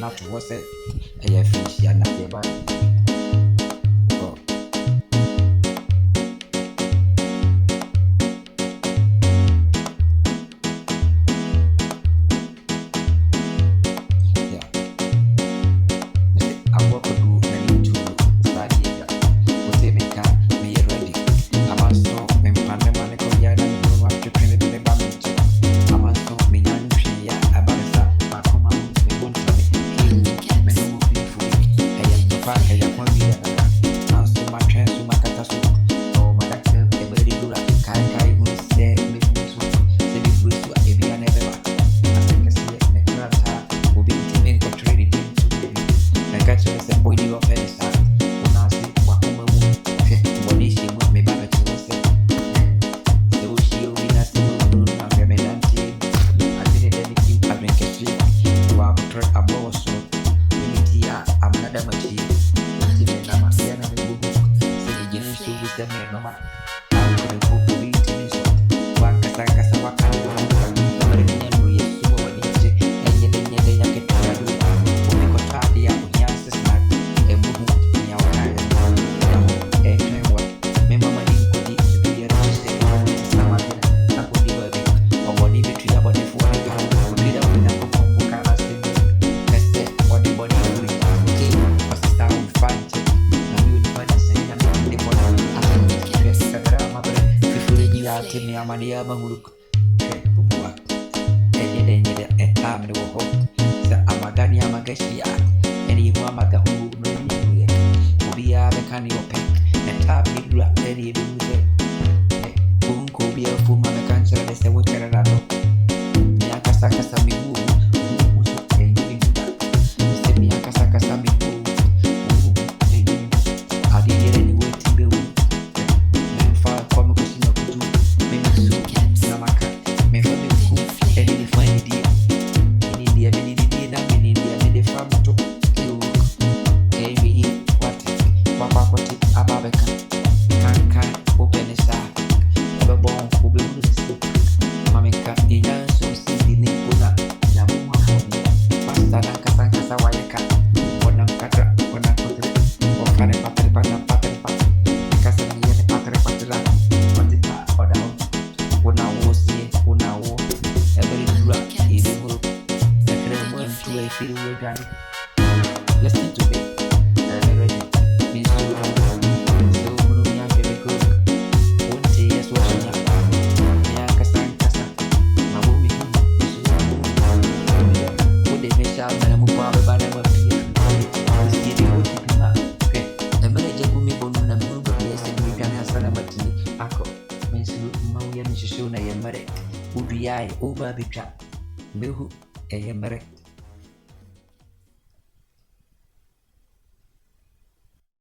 not was it a fish and not the body. Dia menguluk buat nyede etam de wo sa amagani amagashi eni mu amaga hu no ni obia be kan yo pe etam ni dura eni be mu se ko bia fu ma be kan sala de se wo tera no ya kasa kasa mi mu so eni se mi kasa kasa mi mu adi yere ni wo timbe wo fa ko mo ko sino ku listen to me. Udah ya, ubah bicara, behu, merek.